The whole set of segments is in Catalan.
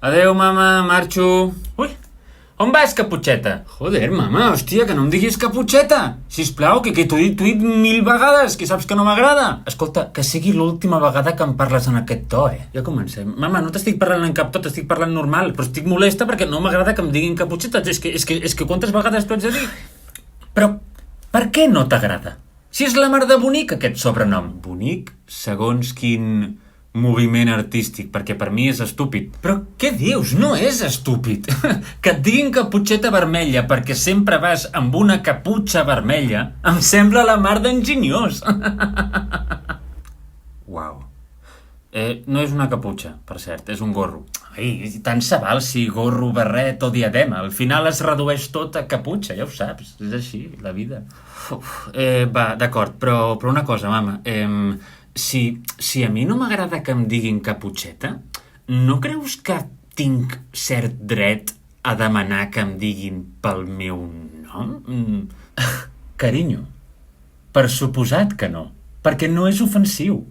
Adeu, mama, marxo. Ui, on vas, Caputxeta? Joder, mama, hòstia, que no em diguis caputxeta. Sisplau, que t'ho he dit 1000 vegades, que saps que no m'agrada. Escolta, que sigui l'última vegada que em parles en aquest to, Ja comencem. Mama, no t'estic parlant en cap to, t'estic parlant normal, però estic molesta perquè no m'agrada que em diguin caputxeta. És que quantes vegades t'ho haig de dir? Però per què no t'agrada? Si és la mar de bonic, aquest sobrenom. Bonic, segons quin moviment artístic, perquè per mi és estúpid. Però què dius? No és estúpid. Que et diguin caputxeta vermella perquè sempre vas amb una caputxa vermella em sembla la mar d'enginyós. Uau. No és una caputxa, per cert, és un gorro. Ai, tant se val si gorro, barret o diadema. Al final es redueix tot a caputxa, ja ho saps. És així, la vida. Va, d'acord, però una cosa, mama. Si a mi no m'agrada que em diguin caputxeta, no creus que tinc cert dret a demanar que em diguin pel meu nom? Carinyo, per suposat que no, perquè no és ofensiu.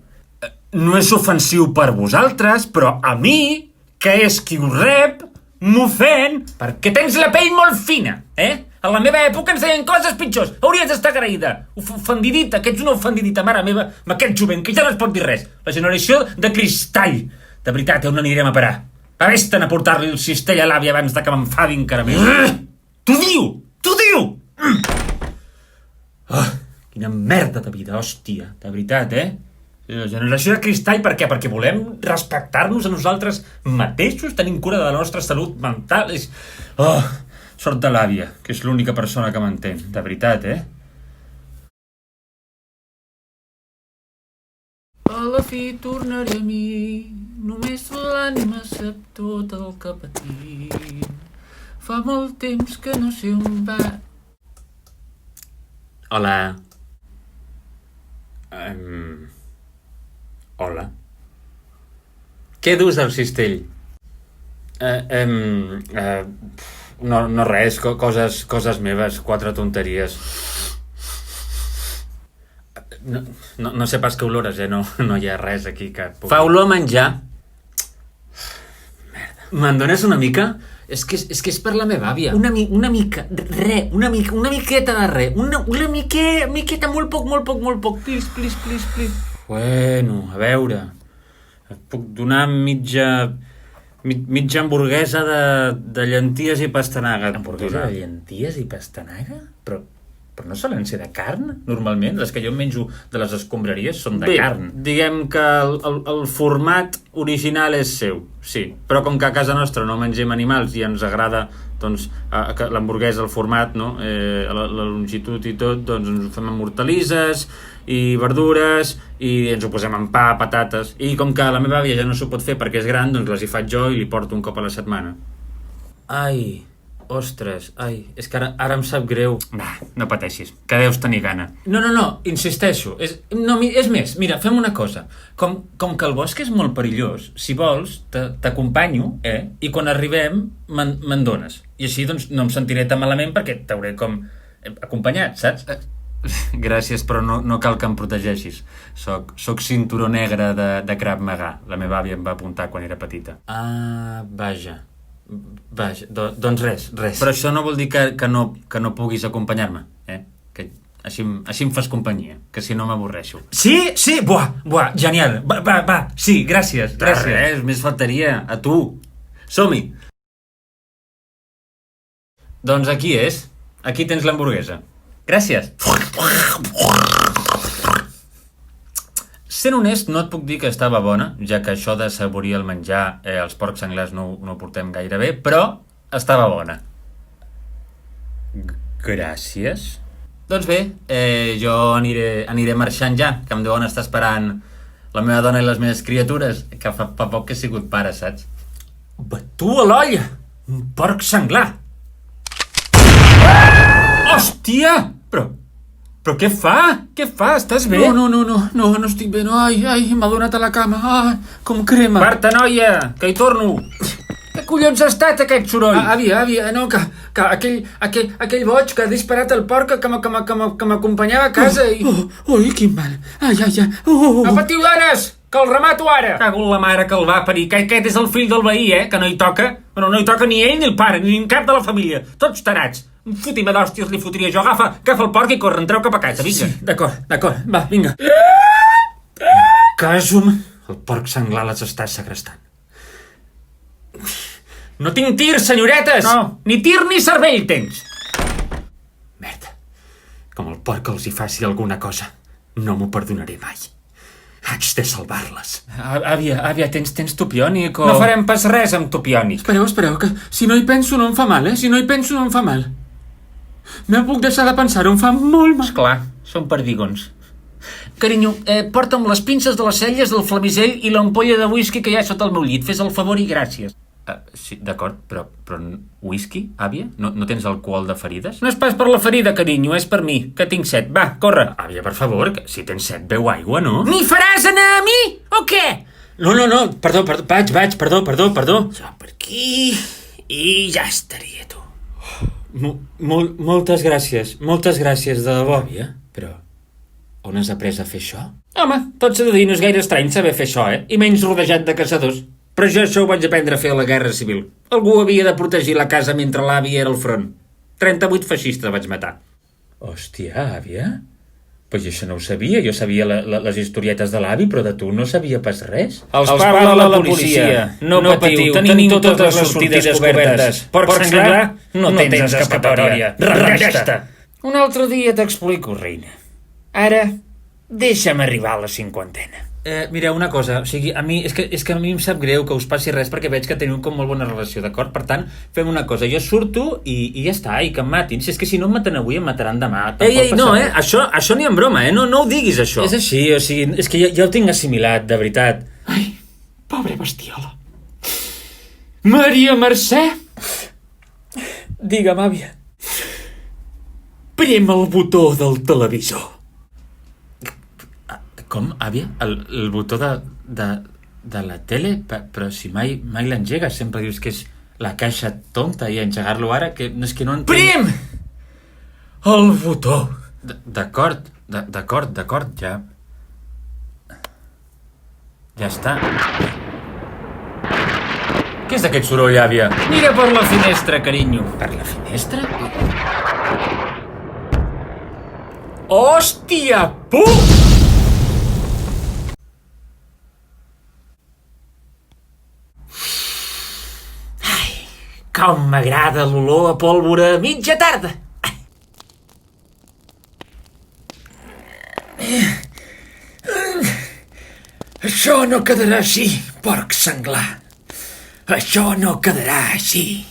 No és ofensiu per vosaltres, però a mi, que és qui ho rep, m'ofèn, perquè tens la pell molt fina, A la meva època ens deien coses pitjors. Hauries d'estar agraïda. Ofendidita, que ets una ofendidita, mare meva, amb aquest jovent, que ja no es pot dir res. La generació de cristall. De veritat, on anirem a parar? Va, vés-te'n a portar-li el cistell a l'àvia abans de que m'enfadi encara més. T'ho diu! Quina merda de vida, hòstia. De veritat, La generació de cristall, per què? Perquè volem respectar-nos a nosaltres mateixos, tenim cura de la nostra salut mental. Sort de l'àvia, que és l'única persona que m'entén. De veritat, A la fi tornaré a mi, només l'ànima sap tot el que patim. Fa molt temps que no sé on va... Hola. Hola. Què dus al cistell? No res, coses meves, 4 tonteries. No sé pas què olores, no hi ha res aquí que... Fa olor a menjar. Merda. Me'n dones una mica? És que és per la meva àvia. Una mica, una miqueta de res. Una miqueta, molt poc. Please. Bueno, a veure... Et puc donar mitja hamburguesa de llenties i pastanaga. Hamburguesa de llenties i pastanaga? Però no solen ser de carn, normalment? Les que jo menjo de les escombraries són de carn. Diguem que el format original és seu, sí. Però com que a casa nostra no mengem animals i ens agrada doncs, l'hamburguesa, el format, no? La longitud i tot, doncs ens ho fem amb hortalisses i verdures i ens ho posem en pa, patates. I com que la meva àvia ja no s'ho pot fer perquè és gran, doncs les hi faig jo i li porto un cop a la setmana. Ai, ostres, és que ara em sap greu. Va, no pateixis, que deus tenir gana. No, insisteixo. És més, mira, fem una cosa. Com que el bosc és molt perillós, si vols, t'acompanyo, i quan arribem me'n dones. I així, doncs, no em sentiré tan malament perquè t'hauré com acompanyat, saps? Gràcies, però no cal que em protegeixis. Soc cinturó negre de Krav Maga. La meva àvia em va apuntar quan era petita. Ah, vaja, doncs res. Però això no vol dir que no puguis acompanyar-me, Que així em fas companyia, que si no m'avorreixo. Sí? Buah, genial. Va, sí, gràcies. Res, més faltaria. A tu. Som-hi. Doncs aquí és. Aquí tens l'hamburguesa. Gràcies. Sent honest, no et puc dir que estava bona, ja que això de saborir el menjar, els porcs senglars no ho portem gaire bé, però estava bona. Gràcies. Doncs bé, jo aniré marxant ja, que em deuen estar esperant la meva dona i les meves criatures, que fa poc que he sigut pare, saps? Tu a l'olla! Un porc senglar! Hòstia! Però què fa? Estàs bé? No estic bé, no. Ai, m'ha donat a la cama. Ai, com crema. Aparta, noia, que hi torno. Què collons ha estat aquest soroll? Àvia, no, que aquell boig que ha disparat el porc que m'acompanyava a casa i... Ui, quin mal. Ai. No patiu, dones! que el remato ara! Cago en la mare que el va parir, que aquest és el fill del veí, que no hi toca. Bueno, no hi toca ni ell, ni el pare, ni cap de la família. Tots tarats. Un fotimer d'hòsties li fotria jo. Agafa el porc i corre, entreu cap a casa, vinga. Sí, d'acord, va, vinga. Casum, el porc senglar les està segrestant. No tinc tir, senyoretes! No, ni tir ni cervell tens. Merda, com el porc els hi faci alguna cosa, no m'ho perdonaré mai. Haig de salvar-les. Àvia, tens topiònic o... No farem pas res amb topiònic. Espereu, que si no hi penso no em fa mal, Si no hi penso no em fa mal. No puc deixar de pensar-ho, em fa molt mal. Esclar, són perdigons. Carinyo, porta'm les pinces de les celles, del flamisell i l'ampolla de whisky que hi ha sota el meu llit. Fes el favor i gràcies. Sí, d'acord, però whisky, àvia? No tens alcohol de ferides? No és pas per la ferida, carinyo, és per mi, que tinc set. Va, corre. Àvia, per favor, que si tens set, beu aigua, no? M'hi faràs anar a mi, o què? No, perdó, vaig, perdó. Jo per aquí i ja estaria, tu. Moltes gràcies, de debò. Àvia, però on has après a fer això? Home, tot s'ha de dir, no és gaire estrany saber fer això, I menys rodejat de caçadors. Però jo això ho vaig aprendre a fer a la Guerra Civil. Algú havia de protegir la casa mentre l'avi era al front. 38 feixistes vaig matar. Hòstia, àvia? Pues jo això no ho sabia. Jo sabia les historietes de l'avi, però de tu no sabia pas res. Els parla la policia. No patiu, tenim totes les sortides cobertes. Porc senglar, no tens escapatòria. Resta! Un altre dia t'explico, reina. Ara, deixa'm arribar a la 50ena. Mireu una cosa, o sigui, és que a mi em sap greu que us passi res perquè veig que teniu com molt bona relació, d'acord? Per tant, fem una cosa, jo surto i ja està, i que em matin. Si és que si no em maten avui, em mataran demà. Ei, no, això ni en broma, no ho diguis, això. És així, o sigui, és que ja ho tinc assimilat, de veritat. Ai, pobre bestiola. Maria Mercè? Digue'm, àvia. Prem el botó del televisor. Com, àvia? El botó de la tele? Però si mai l'engegues, sempre dius que és la caixa tonta i engegar-lo ara, que no entenc... Prem el botó. D'acord, ja... Ja està. Què és aquest soroll, àvia? Mira per la finestra, carinyo. Per la finestra? Hòstia, puh! Com m'agrada l'olor a pólvora a mitja tarda. Això no quedarà així, porc senglar. Això no quedarà així.